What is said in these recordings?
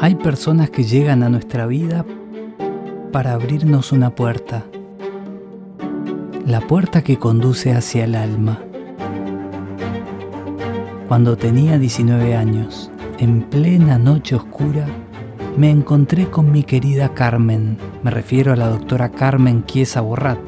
Hay personas que llegan a nuestra vida para abrirnos una puerta, la puerta que conduce hacia el alma. Cuando tenía 19 años, en plena noche oscura, me encontré con mi querida Carmen. Me refiero a la doctora Carmen Chiesa Borrat,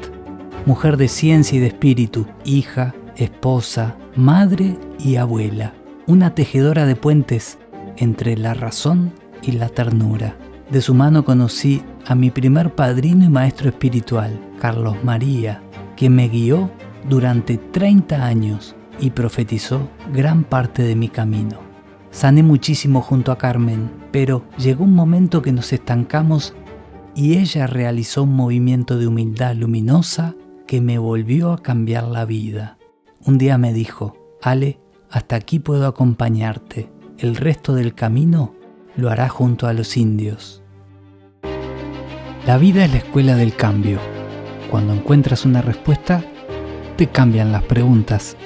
mujer de ciencia y de espíritu, hija, esposa, madre y abuela. Una tejedora de puentes entre la razón y la ternura. De su mano conocí a mi primer padrino y maestro espiritual, Carlos María, quien me guió durante 30 años y profetizó gran parte de mi camino. Sané muchísimo junto a Carmen, pero llegó un momento que nos estancamos y ella realizó un movimiento de humildad luminosa que me volvió a cambiar la vida. Un día me dijo: Ale, hasta aquí puedo acompañarte. El resto del camino lo hará junto a los indios. La vida es la escuela del cambio. Cuando encuentras una respuesta, te cambian las preguntas.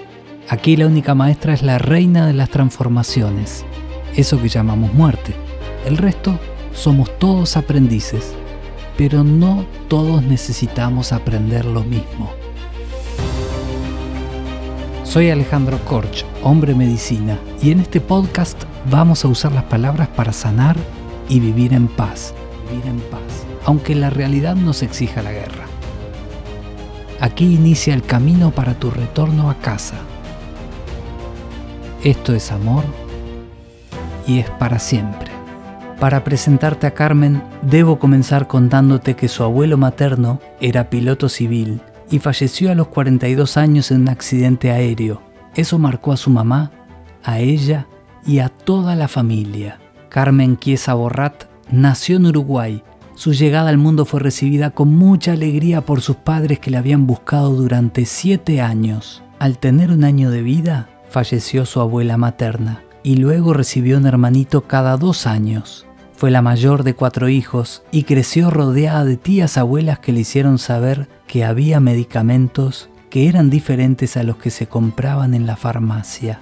Aquí la única maestra es la reina de las transformaciones, eso que llamamos muerte. El resto somos todos aprendices, pero no todos necesitamos aprender lo mismo. Soy Alejandro Korch, hombre medicina, y en este podcast vamos a usar las palabras para sanar y vivir en paz, aunque la realidad nos exija la guerra. Aquí inicia el camino para tu retorno a casa. Esto es amor y es para siempre. Para presentarte a Carmen, debo comenzar contándote que su abuelo materno era piloto civil y falleció a los 42 años en un accidente aéreo. Eso marcó a su mamá, a ella y a toda la familia. Carmen Chiesa Borrat nació en Uruguay. Su llegada al mundo fue recibida con mucha alegría por sus padres que la habían buscado durante 7 años. Al tener 1 año de vida, falleció su abuela materna y luego recibió un hermanito cada 2 años. Fue la mayor de 4 hijos y creció rodeada de tías abuelas que le hicieron saber que había medicamentos que eran diferentes a los que se compraban en la farmacia.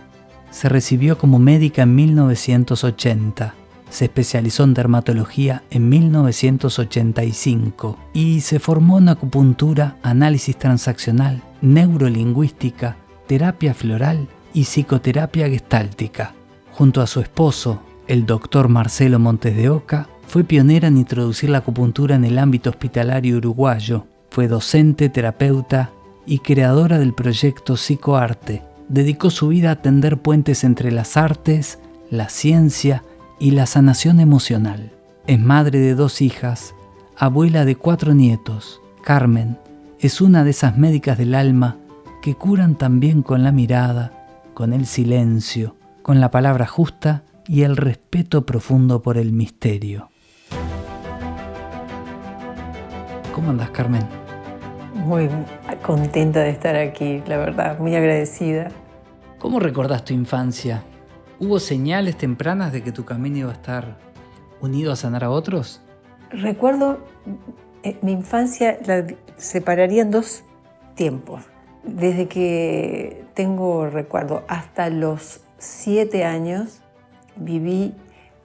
Se recibió como médica en 1980. Se especializó en dermatología en 1985 y se formó en acupuntura, análisis transaccional, neurolingüística, terapia floral y psicoterapia gestáltica. Junto a su esposo, el doctor Marcelo Montes de Oca, fue pionera en introducir la acupuntura en el ámbito hospitalario uruguayo. Fue docente, terapeuta y creadora del proyecto Psicoarte. Dedicó su vida a tender puentes entre las artes, la ciencia y la sanación emocional. Es madre de 2 hijas, abuela de 4 nietos. Carmen es una de esas médicas del alma que curan también con la mirada, con el silencio, con la palabra justa y el respeto profundo por el misterio. ¿Cómo andás, Carmen? Muy contenta de estar aquí, la verdad, muy agradecida. ¿Cómo recordás tu infancia? ¿Hubo señales tempranas de que tu camino iba a estar unido a sanar a otros? Recuerdo mi infancia, la separaría en 2 tiempos. Desde que tengo recuerdo hasta los 7 años viví,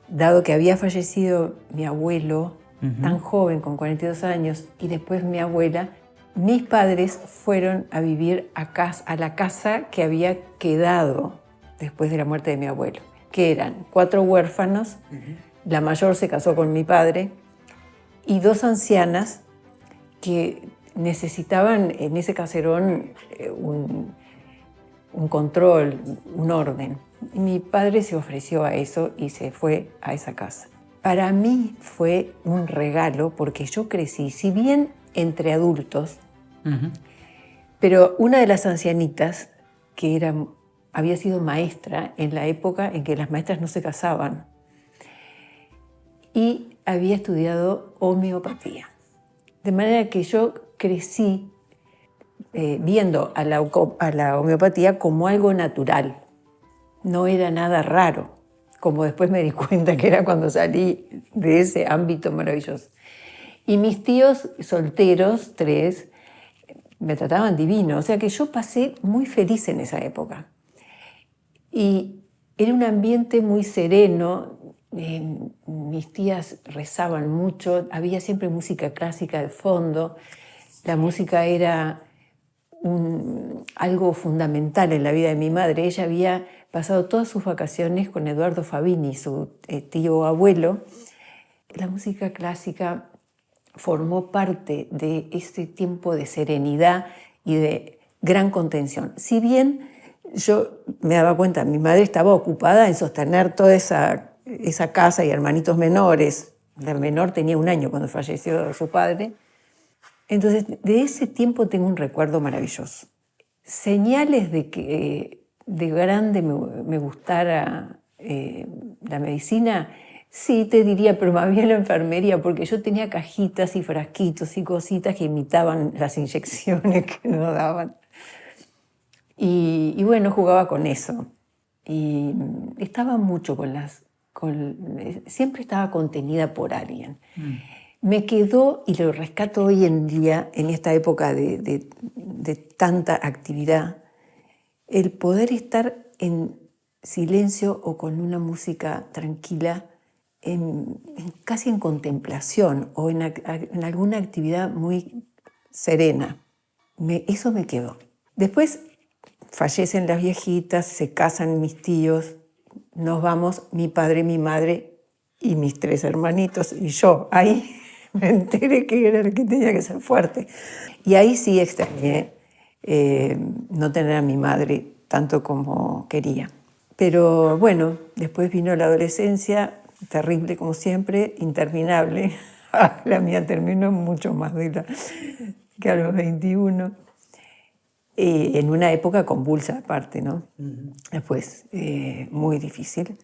dado que había fallecido mi abuelo tan joven, con 42 años, y después mi abuela, mis padres fueron a vivir a la casa que había quedado después de la muerte de mi abuelo, que eran 4 huérfanos, la mayor se casó con mi padre, y 2 ancianas que necesitaban en ese caserón un control, un orden. Y mi padre se ofreció a eso y se fue a esa casa. Para mí fue un regalo porque yo crecí, si bien entre adultos, pero una de las ancianitas, que había sido maestra en la época en que las maestras no se casaban, y había estudiado homeopatía. De manera que yo crecí viendo a la homeopatía como algo natural. No era nada raro, como después me di cuenta que era cuando salí de ese ámbito maravilloso. Y mis tíos solteros, 3, me trataban divino. O sea que yo pasé muy feliz en esa época. Y era un ambiente muy sereno, mis tías rezaban mucho, había siempre música clásica de fondo. La música era algo fundamental en la vida de mi madre. Ella había pasado todas sus vacaciones con Eduardo Fabini, su tío abuelo. La música clásica formó parte de ese tiempo de serenidad y de gran contención. Si bien yo me daba cuenta, mi madre estaba ocupada en sostener toda esa casa y hermanitos menores. La menor tenía 1 año cuando falleció su padre. Entonces, de ese tiempo tengo un recuerdo maravilloso. Señales de que de grande me gustara la medicina, sí te diría, pero más bien la enfermería, porque yo tenía cajitas y frasquitos y cositas que imitaban las inyecciones que nos daban. Y bueno, jugaba con eso. Y estaba mucho siempre estaba contenida por alguien. Me quedó, y lo rescato hoy en día, en esta época de tanta actividad, el poder estar en silencio o con una música tranquila, casi en contemplación o en alguna actividad muy serena. Eso me quedó. Después fallecen las viejitas, se casan mis tíos, nos vamos mi padre, mi madre y mis 3 hermanitos y yo. Ahí me enteré que era el que tenía que ser fuerte. Y ahí sí extrañé no tener a mi madre tanto como quería. Pero bueno, después vino la adolescencia, terrible como siempre, interminable. La mía terminó mucho más que a los 21. En una época convulsa aparte, ¿no? Después, muy difícil.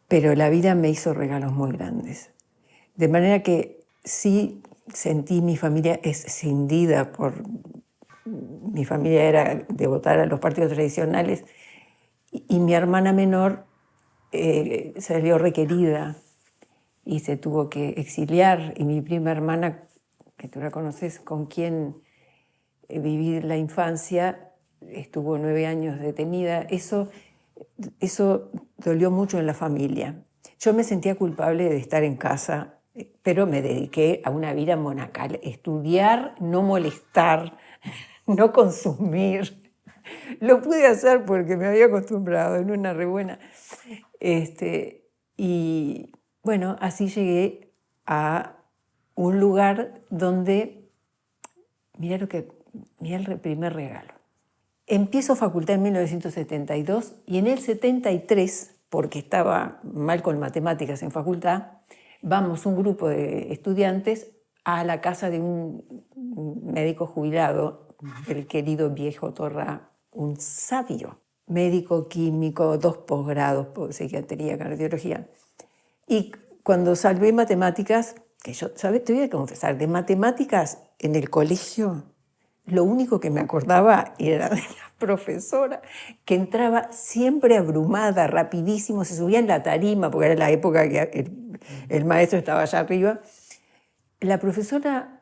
Pero la vida me hizo regalos muy grandes. De manera que sí sentí mi familia escindida por... Mi familia era devota a los partidos tradicionales y mi hermana menor salió requerida y se tuvo que exiliar. Y mi prima hermana, que tú la conoces, con quien viví la infancia, estuvo 9 años detenida. Eso dolió mucho en la familia. Yo me sentía culpable de estar en casa, pero me dediqué a una vida monacal, estudiar, no molestar, no consumir. Lo pude hacer porque me había acostumbrado, en una re buena. Y bueno, así llegué a un lugar donde, mirá el primer regalo. Empiezo facultad en 1972 y en el 73, porque estaba mal con matemáticas en facultad, vamos un grupo de estudiantes a la casa de un médico jubilado, el querido viejo Torra, un sabio, médico químico, 2 posgrados, psiquiatría, cardiología. Y cuando salvé matemáticas, que yo, ¿sabes? Te voy a confesar, de matemáticas en el colegio, lo único que me acordaba era de la profesora, que entraba siempre abrumada, rapidísimo, se subía en la tarima, porque era la época que el maestro estaba allá arriba. La profesora,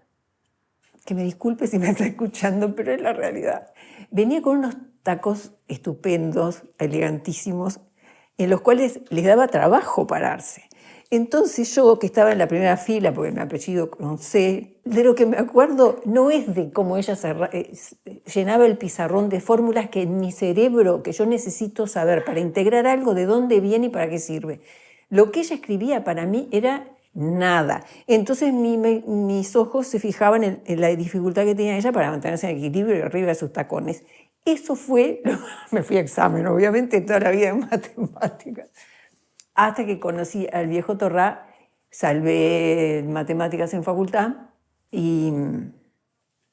que me disculpe si me está escuchando, pero es la realidad, venía con unos tacos estupendos, elegantísimos, en los cuales les daba trabajo pararse. Entonces yo, que estaba en la primera fila, porque mi apellido con C, de lo que me acuerdo no es de cómo ella llenaba el pizarrón de fórmulas que en mi cerebro, que yo necesito saber para integrar algo, de dónde viene y para qué sirve. Lo que ella escribía para mí era nada. Entonces mis ojos se fijaban en la dificultad que tenía ella para mantenerse en equilibrio arriba de sus tacones. Eso fue, me fui a examen, obviamente, toda la vida en matemáticas. Hasta que conocí al viejo Torrá, salvé matemáticas en facultad y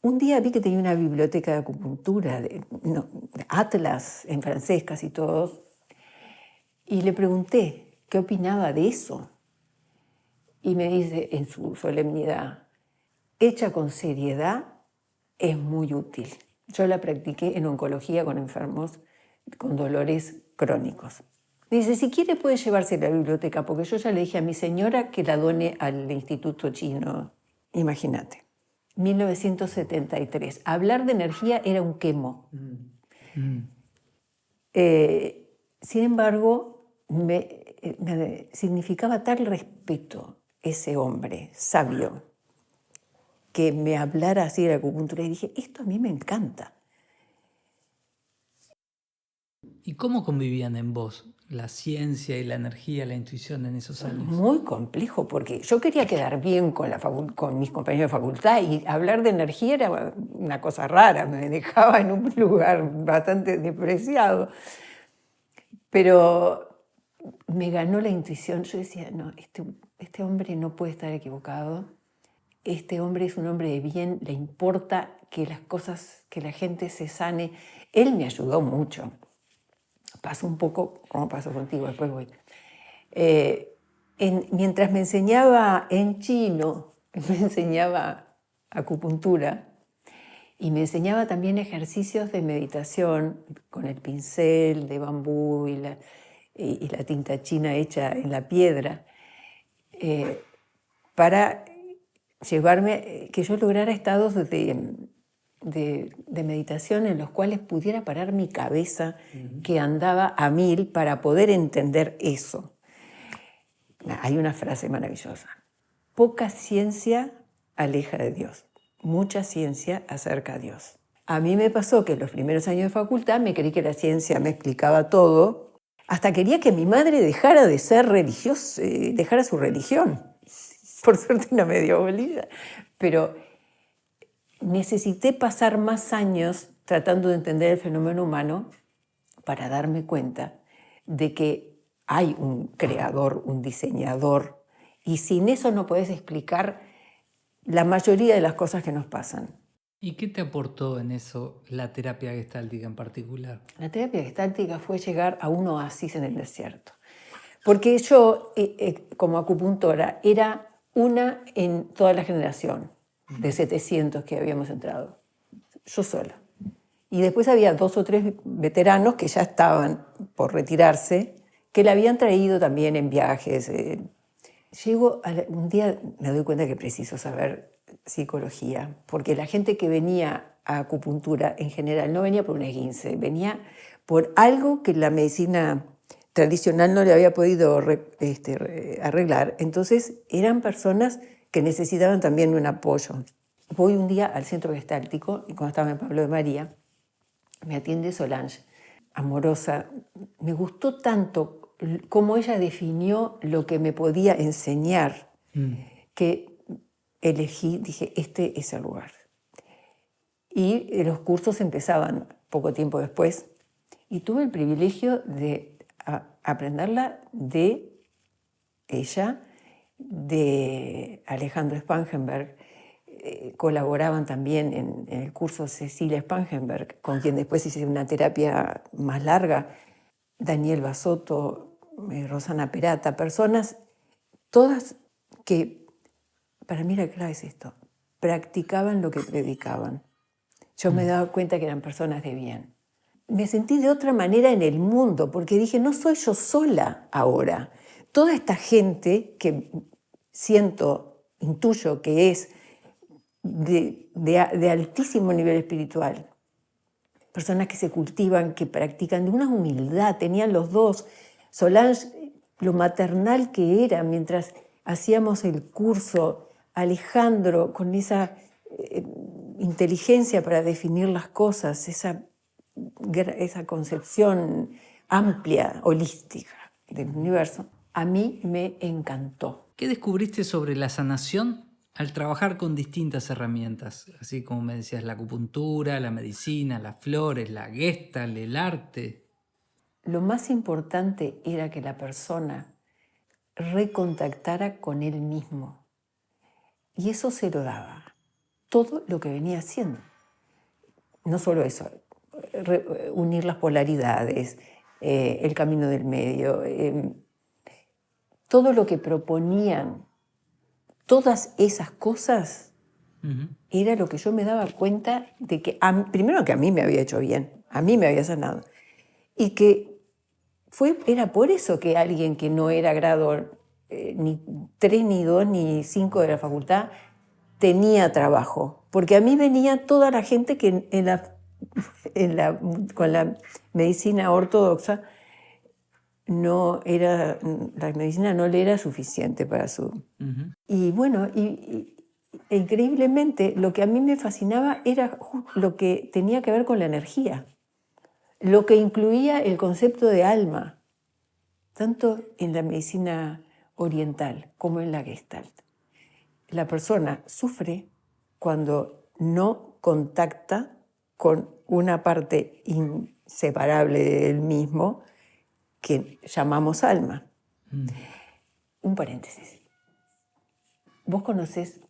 un día vi que tenía una biblioteca de acupuntura, de Atlas en francés casi todos, y le pregunté qué opinaba de eso. Y me dice en su solemnidad, hecha con seriedad, es muy útil. Yo la practiqué en oncología con enfermos con dolores crónicos. Me dice, si quiere puede llevarse la biblioteca, porque yo ya le dije a mi señora que la done al Instituto Chino. Imagínate. 1973. Hablar de energía era un quemo. Sin embargo, significaba tal respeto ese hombre sabio que me hablara así de la acupuntura y dije, esto a mí me encanta. ¿Y cómo convivían en vos la ciencia y la energía, la intuición en esos años? Muy complejo, porque yo quería quedar bien con mis compañeros de facultad y hablar de energía era una cosa rara, me dejaba en un lugar bastante despreciado. Pero me ganó la intuición. Yo decía, no, este hombre no puede estar equivocado. Este hombre es un hombre de bien, le importa que las cosas, que la gente se sane. Él me ayudó mucho. Pasó un poco como pasó contigo, después voy. Mientras me enseñaba en chino, me enseñaba acupuntura y me enseñaba también ejercicios de meditación con el pincel de bambú y la tinta china hecha en la piedra, para llevarme, que yo lograra estados de meditación en los cuales pudiera parar mi cabeza, que andaba a mil, para poder entender eso. Hay una frase maravillosa: poca ciencia aleja de Dios, mucha ciencia acerca a Dios. A mí me pasó que en los primeros años de facultad me creí que la ciencia me explicaba todo, hasta quería que mi madre dejara de ser religiosa, dejara su religión. Por suerte no me dio bolilla, pero necesité pasar más años tratando de entender el fenómeno humano para darme cuenta de que hay un creador, un diseñador, y sin eso no puedes explicar la mayoría de las cosas que nos pasan. ¿Y qué te aportó en eso la terapia gestáltica en particular? La terapia gestáltica fue llegar a un oasis en el desierto. Porque yo, como acupuntora, era una en toda la generación de 700 que habíamos entrado. Yo sola. Y después había 2 o 3 veteranos que ya estaban por retirarse, que la habían traído también en viajes. Un día me doy cuenta que preciso saber psicología, porque la gente que venía a acupuntura en general no venía por un esguince, venía por algo que la medicina tradicional no le había podido arreglar. Entonces eran personas que necesitaban también un apoyo. Voy un día al centro gestáltico, y cuando estaba en Pablo de María, me atiende Solange, amorosa. Me gustó tanto cómo ella definió lo que me podía enseñar, que elegí, dije, este es el lugar. Y los cursos empezaban poco tiempo después, y tuve el privilegio de aprenderla de ella, de Alejandro Spangenberg. Colaboraban también en el curso Cecilia Spangenberg, con quien después hice una terapia más larga, Daniel Basotto, Rosana Perata, personas todas que, para mí la clave es esto, practicaban lo que predicaban. Yo me daba cuenta que eran personas de bien. Me sentí de otra manera en el mundo, porque dije, no soy yo sola ahora. Toda esta gente que intuyo que es de altísimo nivel espiritual, personas que se cultivan, que practican de una humildad, tenían los dos. Solange, lo maternal que era mientras hacíamos el curso, Alejandro con esa inteligencia para definir las cosas, esa concepción amplia, holística del universo, a mí me encantó. ¿Qué descubriste sobre la sanación al trabajar con distintas herramientas? Así como me decías, la acupuntura, la medicina, las flores, la Gestalt, el arte. Lo más importante era que la persona recontactara con él mismo. Y eso se lo daba todo lo que venía haciendo. No solo eso, unir las polaridades, el camino del medio, todo lo que proponían, todas esas cosas, era lo que yo me daba cuenta de que, primero que a mí me había hecho bien, a mí me había sanado, y que era por eso que alguien que no era grado ni 3, ni 2, ni 5 de la facultad tenía trabajo, porque a mí venía toda la gente que con la medicina ortodoxa la medicina no le era suficiente para su... Y bueno, e increíblemente lo que a mí me fascinaba era lo que tenía que ver con la energía, lo que incluía el concepto de alma, tanto en la medicina oriental como en la Gestalt. La persona sufre cuando no contacta con una parte inseparable de él mismo que llamamos alma. Un paréntesis. ¿Vos conocés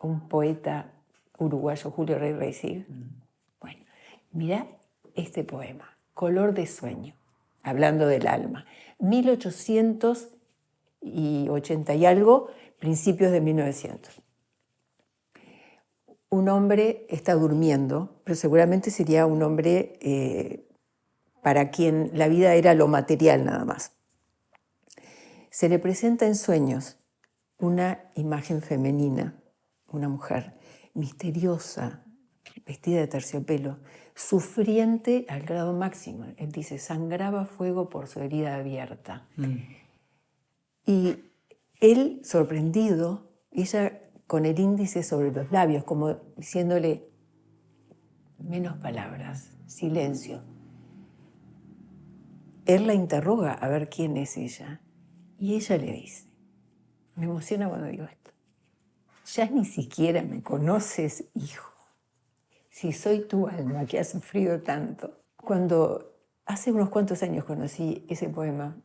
un poeta uruguayo, Julio Rey Reisig? Bueno, mirá este poema, Color de sueño, hablando del alma. 1880 y algo, principios de 1900. Un hombre está durmiendo, pero seguramente sería un hombre para quien la vida era lo material nada más. Se le presenta en sueños una imagen femenina, una mujer misteriosa, vestida de terciopelo, sufriente al grado máximo. Él dice, sangraba fuego por su herida abierta. Y él, sorprendido, ella con el índice sobre los labios, como diciéndole, menos palabras, silencio. Él la interroga a ver quién es ella. Y ella le dice, me emociona cuando digo esto, ya ni siquiera me conoces, hijo, si soy tu alma que ha sufrido tanto. Cuando hace unos cuantos años conocí ese poema,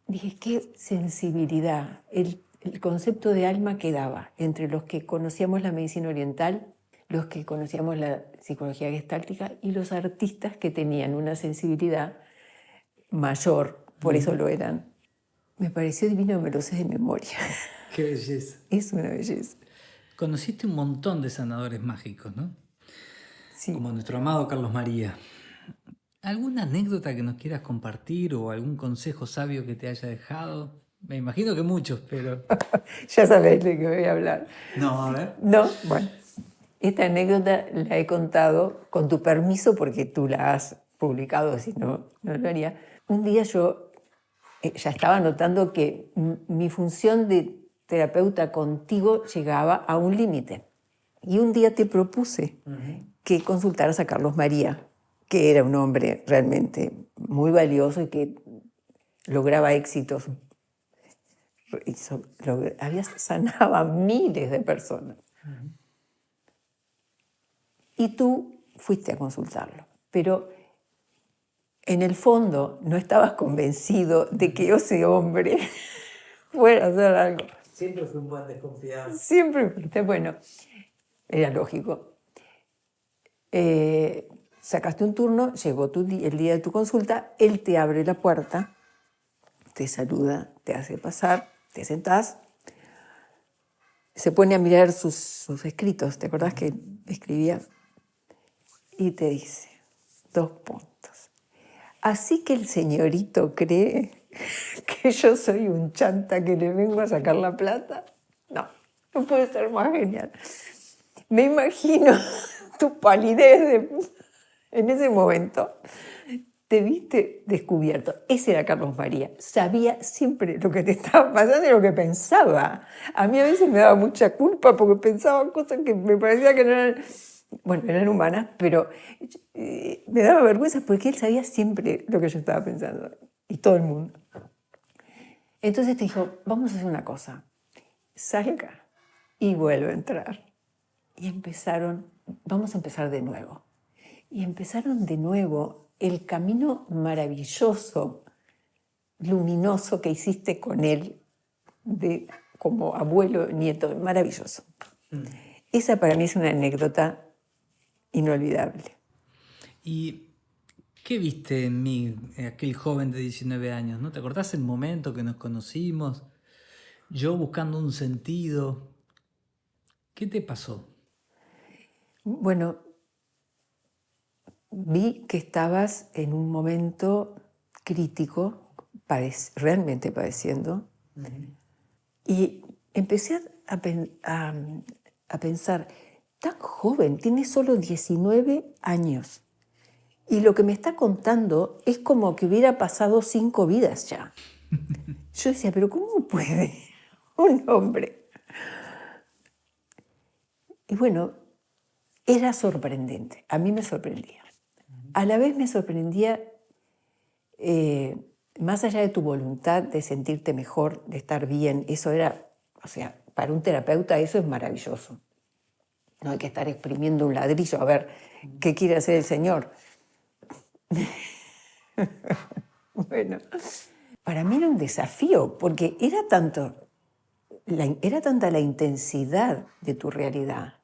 dije, qué sensibilidad, el concepto de alma que daba entre los que conocíamos la medicina oriental, los que conocíamos la psicología gestáltica y los artistas que tenían una sensibilidad mayor, por eso lo eran. Me pareció divino, me lo sé de memoria. Qué belleza. Es una belleza. Conociste un montón de sanadores mágicos, ¿no? Sí. Como nuestro amado Carlos María. ¿Alguna anécdota que nos quieras compartir o algún consejo sabio que te haya dejado? Me imagino que muchos, pero... Ya sabés de qué voy a hablar. No, a ver. No, bueno. Esta anécdota la he contado con tu permiso porque tú la has publicado, si no, no lo haría. Un día yo ya estaba notando que mi función de terapeuta contigo llegaba a un límite. Y un día te propuse que consultaras a Carlos María, que era un hombre realmente muy valioso y que lograba éxitos. Sanaba miles de personas. Y tú fuiste a consultarlo. Pero en el fondo no estabas convencido de que ese hombre fuera a hacer algo. Siempre fui un buen desconfiado. Siempre fuiste, bueno, era lógico. Sacaste un turno, llegó el día de tu consulta, él te abre la puerta, te saluda, te hace pasar, te sentás, se pone a mirar sus escritos, ¿te acordás que escribía? Y te dice, 2 puntos. Así que el señorito cree que yo soy un chanta que le vengo a sacar la plata. No, no puede ser más genial. Me imagino tu palidez en ese momento. Te viste descubierto. Ese era Carlos María. Sabía siempre lo que te estaba pasando y lo que pensaba. A mí a veces me daba mucha culpa porque pensaba cosas que me parecía que no eran... Bueno, eran humanas, pero me daba vergüenza porque él sabía siempre lo que yo estaba pensando. Y todo el mundo. Entonces te dijo, vamos a hacer una cosa. Salga y vuelve a entrar. Y vamos a empezar de nuevo. Y empezaron de nuevo el camino maravilloso, luminoso que hiciste con él, como abuelo, nieto, maravilloso. Esa para mí es una anécdota inolvidable. ¿Y qué viste en mí, aquel joven de 19 años? ¿No te acordás el momento que nos conocimos? Yo buscando un sentido. ¿Qué te pasó? Bueno, vi que estabas en un momento crítico, realmente padeciendo, y empecé a pensar, tan joven, tiene solo 19 años, Y lo que me está contando es como que hubiera pasado 5 vidas ya. Yo decía, pero ¿cómo puede un hombre? Y bueno, era sorprendente, a mí me sorprendía. A la vez me sorprendía, más allá de tu voluntad de sentirte mejor, de estar bien, eso era, o sea, para un terapeuta eso es maravilloso. No hay que estar exprimiendo un ladrillo a ver qué quiere hacer el Señor. Bueno, para mí era un desafío, porque era tanta la intensidad de tu realidad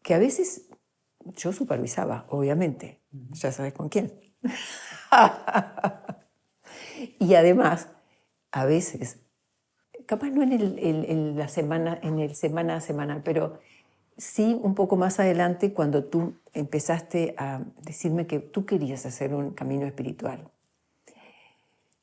que a veces yo supervisaba, obviamente, ya sabes con quién. Y además, a veces, capaz no en el semana a semana, pero sí un poco más adelante cuando tú empezaste a decirme que tú querías hacer un camino espiritual.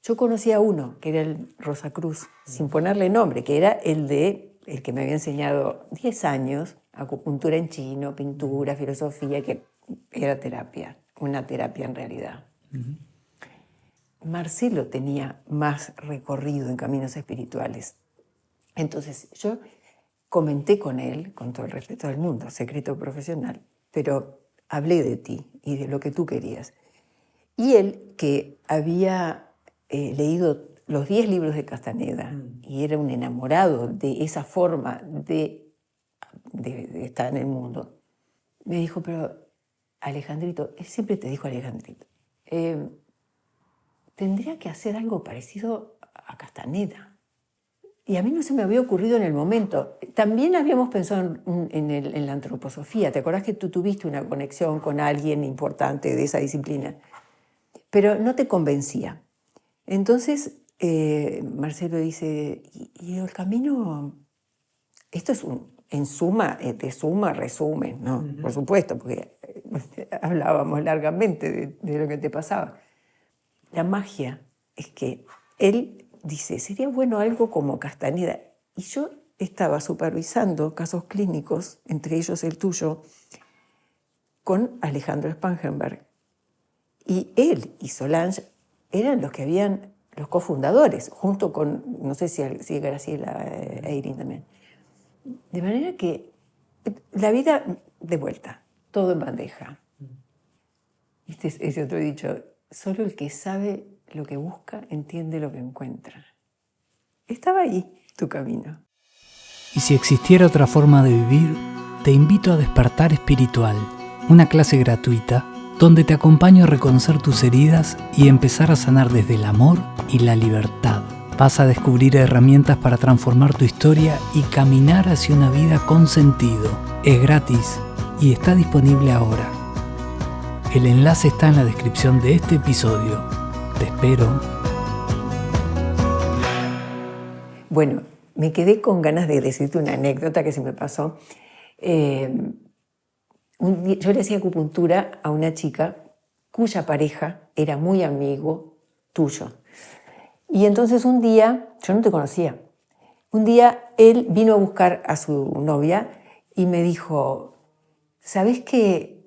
Yo conocí a uno, que era el Rosacruz, sin ponerle nombre, que era el que me había enseñado 10 años, acupuntura en chino, pintura, filosofía, que era terapia, una terapia en realidad. Marcelo tenía más recorrido en caminos espirituales. Entonces yo comenté con él, con todo el respeto del mundo, secreto profesional, pero hablé de ti y de lo que tú querías. Y él, que había leído los 10 libros de Castaneda y era un enamorado de esa forma de estar en el mundo, me dijo, pero Alejandrito, él siempre te dijo Alejandrito, tendría que hacer algo parecido a Castaneda. Y a mí no se me había ocurrido en el momento. También habíamos pensado en la antroposofía. ¿Te acordás que tú tuviste una conexión con alguien importante de esa disciplina? Pero no te convencía. Entonces, Marcelo dice, ¿y el camino? Esto es en suma, de suma, resumen, ¿no? Por supuesto, porque hablábamos largamente de lo que te pasaba. La magia es que él dice, sería bueno algo como Castaneda. Y yo estaba supervisando casos clínicos, entre ellos el tuyo, con Alejandro Spangenberg. Y él y Solange eran los cofundadores, junto con, no sé si Graciela Eirin también. De manera que la vida de vuelta, todo en bandeja. Este es ese otro dicho, solo el que sabe lo que busca entiende lo que encuentra. Estaba ahí tu camino. Y si existiera otra forma de vivir, te invito a Despertar Espiritual, una clase gratuita donde te acompaño a reconocer tus heridas y empezar a sanar desde el amor y la libertad. Vas a descubrir herramientas para transformar tu historia y caminar hacia una vida con sentido. Es gratis y está disponible ahora. El enlace está en la descripción de este episodio. Te espero. Bueno, me quedé con ganas de decirte una anécdota que se me pasó. Yo le hacía acupuntura a una chica cuya pareja era muy amigo tuyo. Y entonces un día, yo no te conocía, un día él vino a buscar a su novia y me dijo, ¿sabes qué?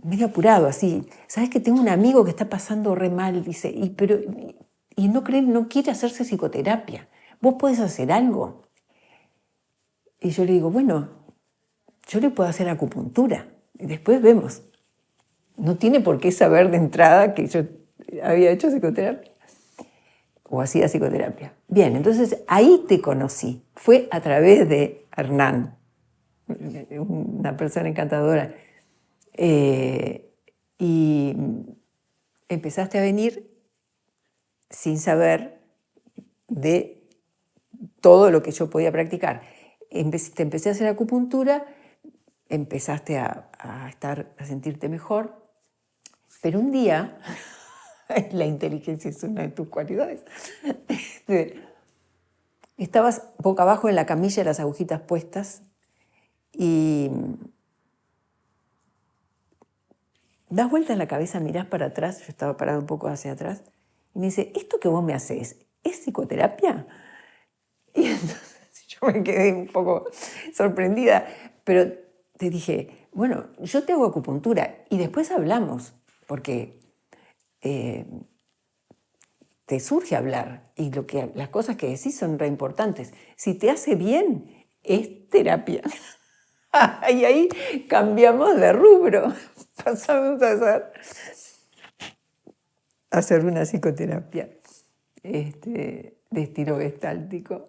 Medio apurado así, ¿sabes que tengo un amigo que está pasando re mal? Dice, y no quiere hacerse psicoterapia. ¿Vos podés hacer algo? Y yo le digo, bueno, yo le puedo hacer acupuntura y después vemos. No tiene por qué saber de entrada que yo había hecho psicoterapia o hacía psicoterapia. Bien, entonces ahí te conocí. Fue a través de Hernán, una persona encantadora. Y empezaste a venir sin saber de todo lo que yo podía practicar. Te empecé a hacer acupuntura, empezaste a sentirte mejor, pero un día, la inteligencia es una de tus cualidades, estabas boca abajo en la camilla, las agujitas puestas, y das vuelta en la cabeza, mirás para atrás, yo estaba parado un poco hacia atrás, y me dice, ¿esto que vos me haces es psicoterapia? Y entonces yo me quedé un poco sorprendida, pero te dije, bueno, yo te hago acupuntura y después hablamos, porque te surge hablar y las cosas que decís son re importantes. Si te hace bien, es terapia. Y ahí cambiamos de rubro, pasamos a hacer una psicoterapia de estilo gestáltico.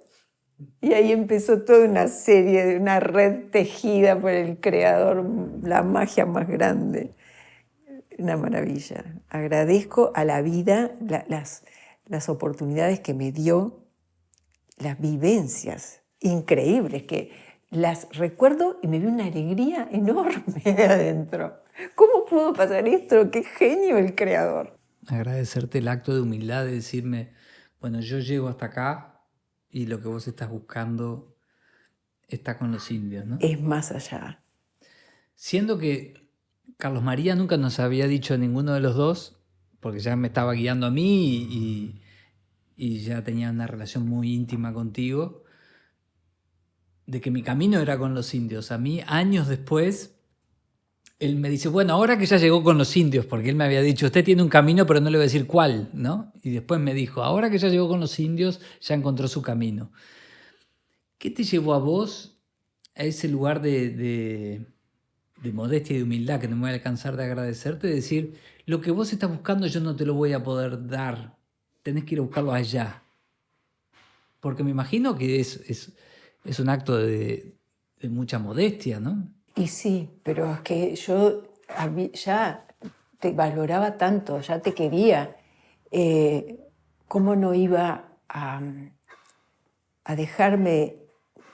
Y ahí empezó toda una serie, una red tejida por el creador, la magia más grande. Una maravilla. Agradezco a la vida las oportunidades que me dio, las vivencias increíbles, que las recuerdo y me dio una alegría enorme adentro. ¿Cómo pudo pasar esto? ¡Qué genio el creador! Agradecerte el acto de humildad de decirme, bueno, yo llego hasta acá y lo que vos estás buscando está con los indios, ¿no? Es más allá. Siendo que Carlos María nunca nos había dicho a ninguno de los dos, porque ya me estaba guiando a mí y ya tenía una relación muy íntima contigo, de que mi camino era con los indios. A mí, años después, él me dice, bueno, ahora que ya llegó con los indios, porque él me había dicho, usted tiene un camino, pero no le voy a decir cuál, ¿no? Y después me dijo, ahora que ya llegó con los indios, ya encontró su camino. ¿Qué te llevó a vos a ese lugar de modestia y de humildad, que no me voy a alcanzar de agradecerte, de decir, lo que vos estás buscando yo no te lo voy a poder dar, tenés que ir a buscarlo allá? Porque me imagino que es un acto de mucha modestia, ¿no? Y sí, pero es que yo ya te valoraba tanto, ya te quería. ¿Cómo no iba a dejarme,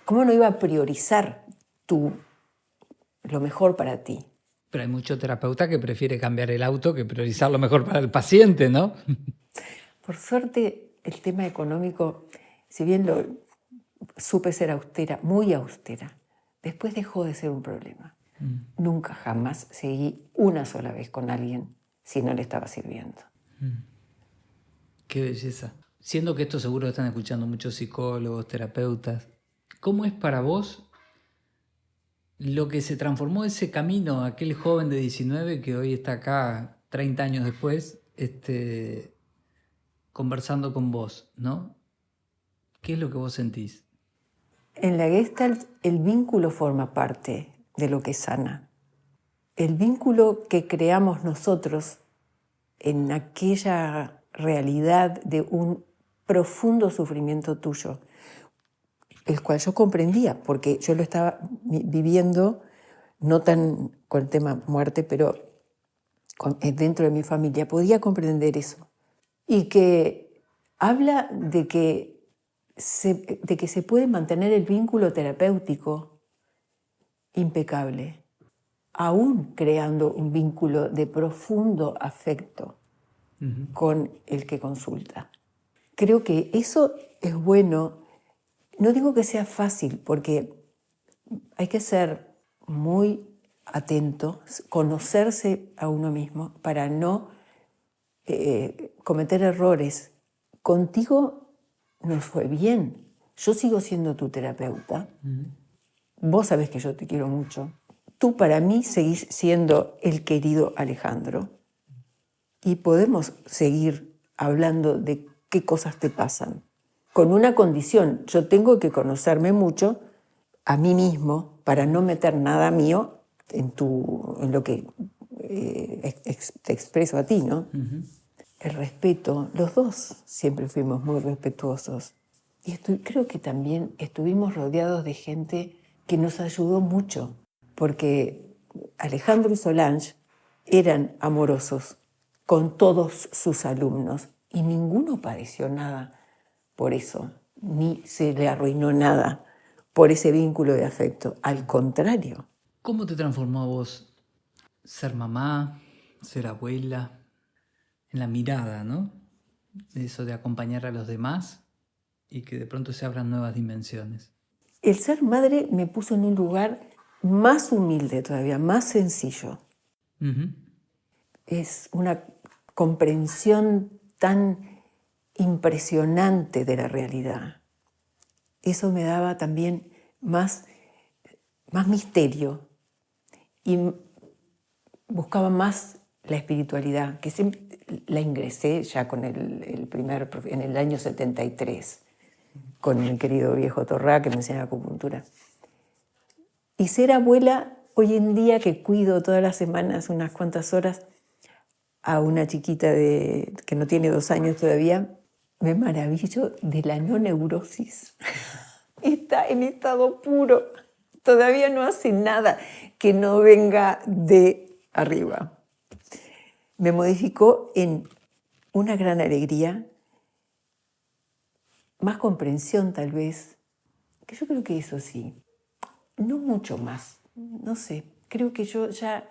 cómo no iba a priorizar lo mejor para ti? Pero hay mucho terapeuta que prefiere cambiar el auto que priorizar lo mejor para el paciente, ¿no? Por suerte, el tema económico, si bien supe ser austera, muy austera, después dejó de ser un problema. Nunca jamás seguí una sola vez con alguien si no le estaba sirviendo. Qué belleza. Siendo que esto seguro están escuchando muchos psicólogos, terapeutas, ¿cómo es para vos lo que se transformó ese camino, aquel joven de 19 que hoy está acá 30 años después, conversando con vos, ¿no? ¿Qué es lo que vos sentís? En la Gestalt, el vínculo forma parte de lo que sana. El vínculo que creamos nosotros en aquella realidad de un profundo sufrimiento tuyo, el cual yo comprendía, porque yo lo estaba viviendo, no tan con el tema muerte, pero dentro de mi familia, podía comprender eso. Y que habla de que se puede mantener el vínculo terapéutico impecable, aún creando un vínculo de profundo afecto con el que consulta. Creo que eso es bueno. No digo que sea fácil, porque hay que ser muy atento, conocerse a uno mismo para no cometer errores. Contigo nos fue bien. Yo sigo siendo tu terapeuta. Vos sabés que yo te quiero mucho. Tú para mí seguís siendo el querido Alejandro. Y podemos seguir hablando de qué cosas te pasan. Con una condición, yo tengo que conocerme mucho a mí mismo para no meter nada mío en lo que te expreso a ti, ¿no? El respeto, los dos siempre fuimos muy respetuosos. Y creo que también estuvimos rodeados de gente que nos ayudó mucho, porque Alejandro y Solange eran amorosos con todos sus alumnos y ninguno padeció nada por eso, ni se le arruinó nada por ese vínculo de afecto. Al contrario. ¿Cómo te transformó a vos ser mamá, ser abuela, en la mirada, ¿no? Eso de acompañar a los demás y que de pronto se abran nuevas dimensiones. El ser madre me puso en un lugar más humilde todavía, más sencillo. Es una comprensión tan impresionante de la realidad. Eso me daba también más misterio. y buscaba más la espiritualidad, que siempre la ingresé ya con en el año 73, con mi querido viejo Torrá, que me enseñaba acupuntura. Y ser abuela, hoy en día que cuido todas las semanas unas cuantas horas a una chiquita que no tiene 2 años todavía, me maravillo de la no neurosis. Está en estado puro, todavía no hace nada que no venga de arriba. Me modificó en una gran alegría, más comprensión tal vez, que yo creo que eso sí, no mucho más, no sé, creo que yo ya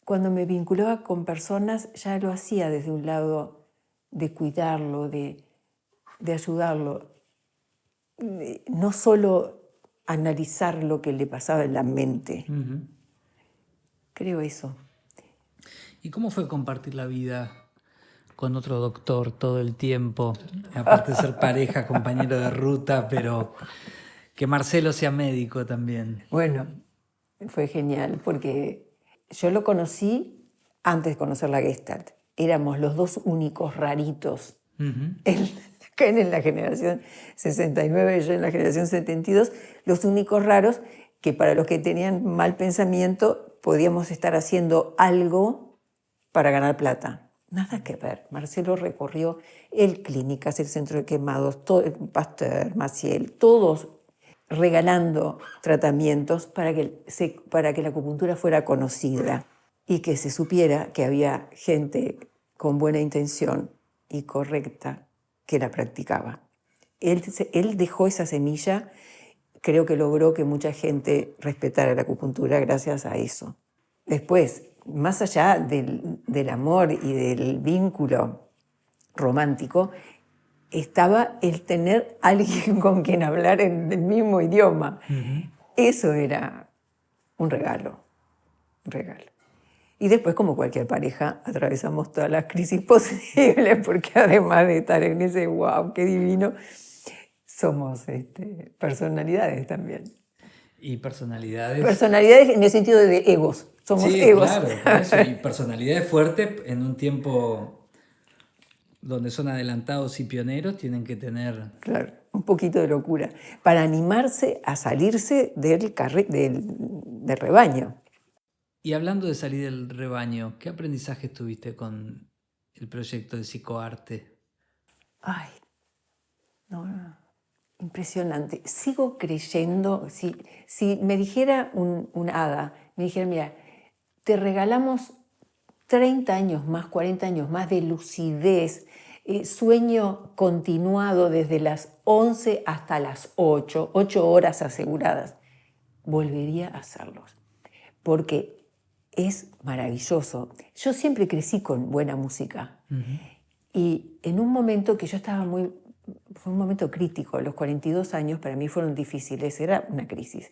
cuando me vinculaba con personas ya lo hacía desde un lado de cuidarlo, de ayudarlo, no solo analizar lo que le pasaba en la mente. Uh-huh. Creo eso. ¿Y cómo fue compartir la vida con otro doctor todo el tiempo? Aparte de ser pareja, compañero de ruta, pero que Marcelo sea médico también. Bueno, fue genial porque yo lo conocí antes de conocer la Gestalt. Éramos los 2 únicos raritos. Uh-huh. En la generación 69 y yo en la generación 72, los únicos raros que para los que tenían mal pensamiento podíamos estar haciendo algo para ganar plata. Nada que ver. Marcelo recorrió el Clínicas, el Centro de Quemados, Pasteur, Maciel, todos regalando tratamientos para que la acupuntura fuera conocida y que se supiera que había gente con buena intención y correcta que la practicaba. Él dejó esa semilla, creo que logró que mucha gente respetara la acupuntura gracias a eso. Después, más allá del amor y del vínculo romántico, estaba el tener alguien con quien hablar en el mismo idioma. Uh-huh. Eso era un regalo, un regalo. Y después, como cualquier pareja, atravesamos todas las crisis posibles, porque además de estar en ese wow, qué divino, somos personalidades también. ¿Y personalidades? Personalidades en el sentido de egos. Somos egos. Claro, por eso. Y personalidades fuertes en un tiempo donde son adelantados y pioneros, tienen que tener... Claro, un poquito de locura, para animarse a salirse del rebaño. Y hablando de salir del rebaño, ¿qué aprendizaje tuviste con el proyecto de psicoarte? Ay, no, impresionante. Sigo creyendo, si me dijera un hada, me dijera, mira, te regalamos 30 años más, 40 años más de lucidez, sueño continuado desde las 11 hasta las 8 horas aseguradas, volvería a hacerlos, porque es maravilloso. Yo siempre crecí con buena música. Uh-huh. Y en un momento que yo estaba fue un momento crítico, los 42 años para mí fueron difíciles, era una crisis.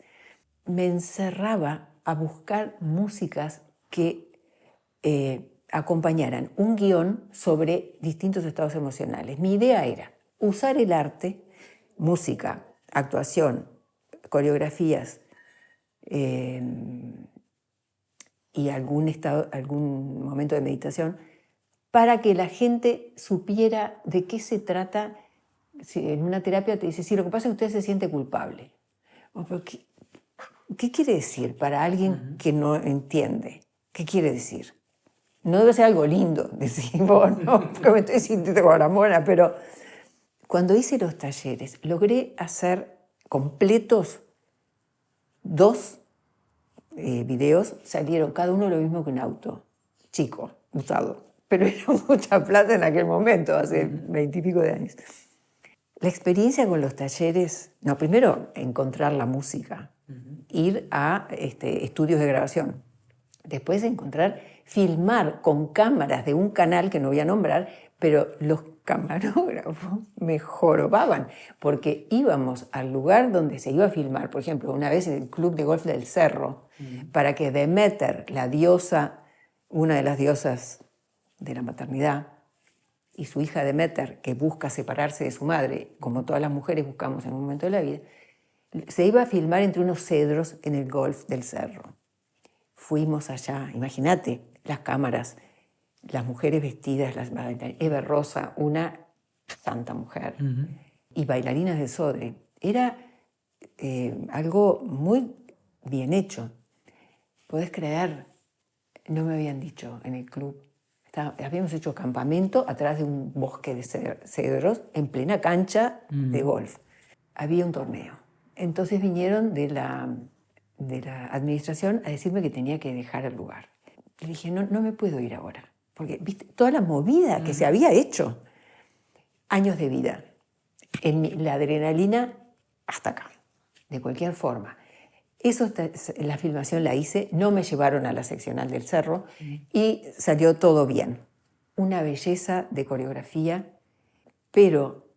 Me encerraba a buscar músicas que acompañaran un guión sobre distintos estados emocionales. Mi idea era usar el arte, música, actuación, coreografías, y algún momento de meditación, para que la gente supiera de qué se trata. Si en una terapia te dice, sí, lo que pasa es que usted se siente culpable. Pero ¿qué quiere decir para alguien que no entiende? ¿Qué quiere decir? No debe ser algo lindo, decir, vos, no, porque me estoy sintiendo como la mona, pero cuando hice los talleres, logré hacer completos 2 videos, salieron cada uno lo mismo que un auto, chico, usado, pero era mucha plata en aquel momento, hace 20 y pico de años. La experiencia con los talleres, primero encontrar la música, ir a estudios de grabación, después filmar con cámaras de un canal que no voy a nombrar, pero los camarógrafos me jorobaban, porque íbamos al lugar donde se iba a filmar, por ejemplo, una vez en el Club de Golf del Cerro, para que Deméter, la diosa, una de las diosas de la maternidad, y su hija Deméter, que busca separarse de su madre, como todas las mujeres buscamos en un momento de la vida, se iba a filmar entre unos cedros en el Golf del Cerro. Fuimos allá, imagínate, las cámaras, las mujeres vestidas, Eva Rosa, una santa mujer, y bailarinas de Sodre. Era algo muy bien hecho. ¿Podés creer? No me habían dicho en el club. Habíamos hecho campamento atrás de un bosque de cedros en plena cancha de golf. Había un torneo. Entonces vinieron de la administración a decirme que tenía que dejar el lugar. Le dije, no me puedo ir ahora, porque viste toda la movida que se había hecho. Años de vida. La adrenalina hasta acá, de cualquier forma. La filmación la hice, no me llevaron a la seccional del Cerro y salió todo bien. Una belleza de coreografía, pero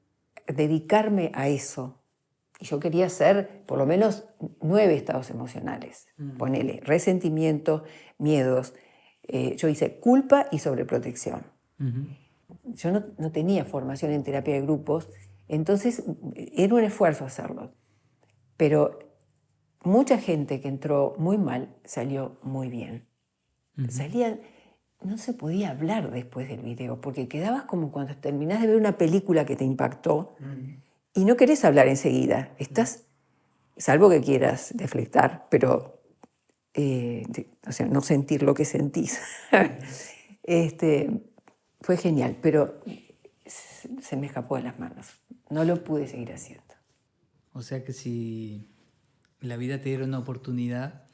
dedicarme a eso, y yo quería hacer por lo menos 9 estados emocionales. Ponele resentimiento, miedos. Yo hice culpa y sobreprotección. Yo no tenía formación en terapia de grupos, entonces era un esfuerzo hacerlo. Pero mucha gente que entró muy mal salió muy bien. No se podía hablar después del video, porque quedabas como cuando terminás de ver una película que te impactó y no querés hablar enseguida. Estás, salvo que quieras deflectar, pero o sea, no sentir lo que sentís. Fue genial, pero se me escapó de las manos. No lo pude seguir haciendo. O sea que si la vida te diera una oportunidad,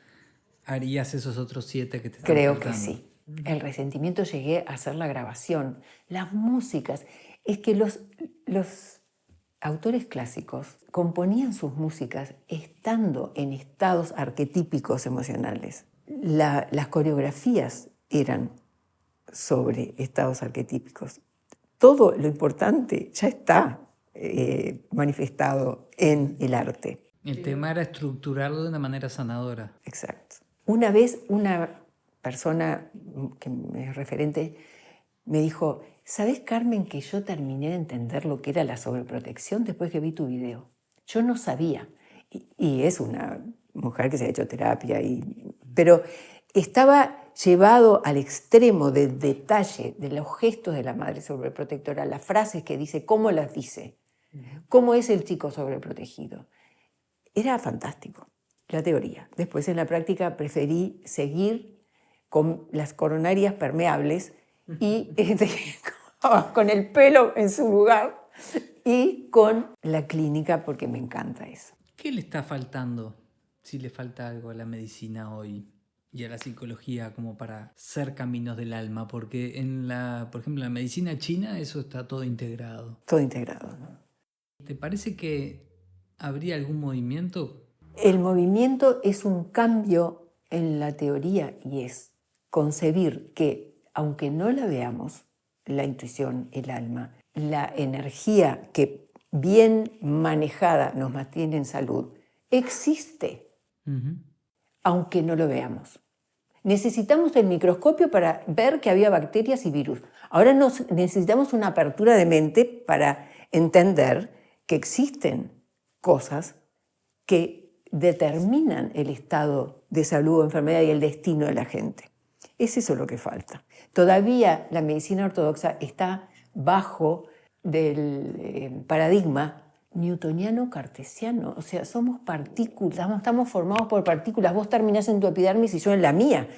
harías esos otros 7 que te están Creo faltando. que sí. El resentimiento llegué a hacer la grabación, las músicas. Es que los autores clásicos componían sus músicas estando en estados arquetípicos emocionales. Las coreografías eran sobre estados arquetípicos. Todo lo importante ya está manifestado en el arte. El tema era estructurarlo de una manera sanadora. Exacto. Una vez una persona que es referente me dijo, ¿sabés, Carmen, que yo terminé de entender lo que era la sobreprotección después que vi tu video? Yo no sabía. Y es una mujer que se ha hecho terapia, pero estaba llevado al extremo del detalle de los gestos de la madre sobreprotectora, las frases que dice, cómo las dice, cómo es el chico sobreprotegido. Era fantástico, la teoría. Después en la práctica preferí seguir con las coronarias permeables y con el pelo en su lugar y con la clínica, porque me encanta eso. ¿Qué le está faltando, si le falta algo a la medicina hoy y a la psicología como para ser caminos del alma? Porque por ejemplo, en la medicina china eso está todo integrado. Todo integrado, ¿no? ¿Te parece que habría algún movimiento? El movimiento es un cambio en la teoría y es concebir que, aunque no la veamos, la intuición, el alma, la energía que bien manejada nos mantiene en salud, existe, aunque no lo veamos. Necesitamos el microscopio para ver que había bacterias y virus. Ahora necesitamos una apertura de mente para entender que existen cosas que determinan el estado de salud o enfermedad y el destino de la gente. Es eso lo que falta. Todavía la medicina ortodoxa está bajo del paradigma newtoniano-cartesiano. O sea, somos partículas, estamos formados por partículas. Vos terminás en tu epidermis y yo en la mía.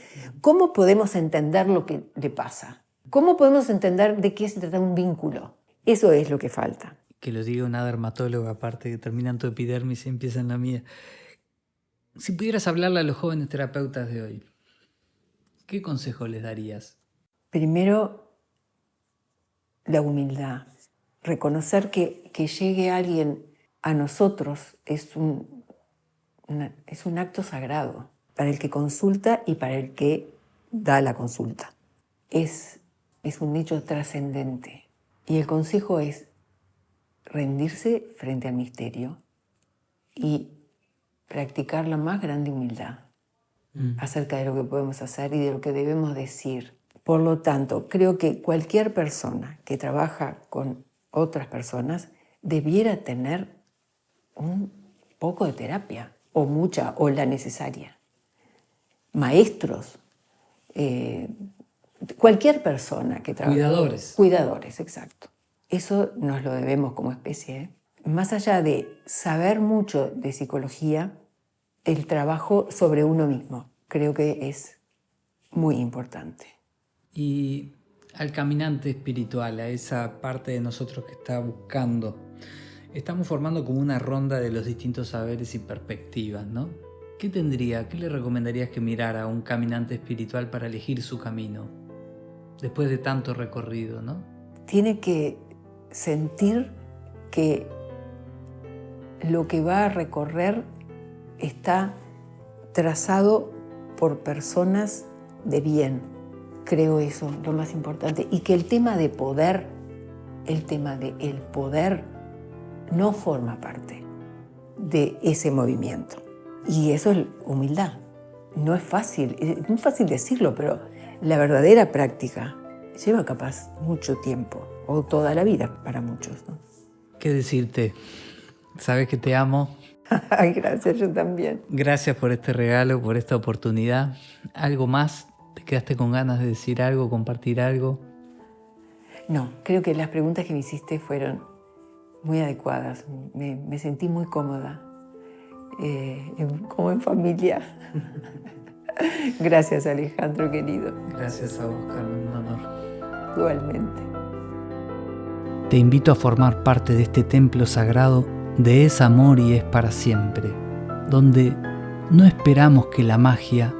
¿Cómo podemos entender lo que le pasa? ¿Cómo podemos entender de qué se trata un vínculo? Eso es lo que falta. Que lo diga una dermatóloga aparte, que termina en tu epidermis y empieza en la mía. Si pudieras hablarle a los jóvenes terapeutas de hoy, ¿qué consejo les darías? Primero, la humildad. Reconocer que llegue alguien a nosotros es un acto sagrado para el que consulta y para el que da la consulta. Es un hecho trascendente. Y el consejo es rendirse frente al misterio y practicar la más grande humildad acerca de lo que podemos hacer y de lo que debemos decir. Por lo tanto, creo que cualquier persona que trabaja con otras personas debiera tener un poco de terapia, o mucha, o la necesaria. maestros, cualquier persona que trabaje. Cuidadores. Cuidadores, exacto. Eso nos lo debemos como especie, ¿eh? Más allá de saber mucho de psicología, el trabajo sobre uno mismo creo que es muy importante. Y al caminante espiritual, a esa parte de nosotros que está buscando, estamos formando como una ronda de los distintos saberes y perspectivas, ¿no? ¿Qué le recomendarías que mirara a un caminante espiritual para elegir su camino, después de tanto recorrido, ¿no? Tiene que sentir que lo que va a recorrer está trazado por personas de bien. Creo eso, lo más importante. Y que el tema de poder, el tema del poder, no forma parte de ese movimiento. Y eso es humildad. No es fácil decirlo, pero la verdadera práctica lleva capaz mucho tiempo, o toda la vida para muchos, ¿no? ¿Qué decirte? Sabes que te amo. Ay, gracias, yo también. Gracias por este regalo, por esta oportunidad. ¿Algo más? ¿Te quedaste con ganas de decir algo, compartir algo? No, creo que las preguntas que me hiciste fueron muy adecuadas. Me sentí muy cómoda, como en familia. Gracias, Alejandro, querido. Gracias a vos, Carmen, un honor. Igualmente. Te invito a formar parte de este templo sagrado de Es Amor y Es Para Siempre, donde no esperamos que la magia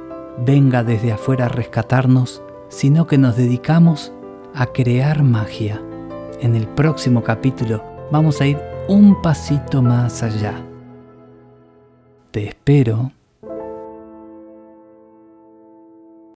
venga desde afuera a rescatarnos, sino que nos dedicamos a crear magia. En el próximo capítulo vamos a ir un pasito más allá. Te espero.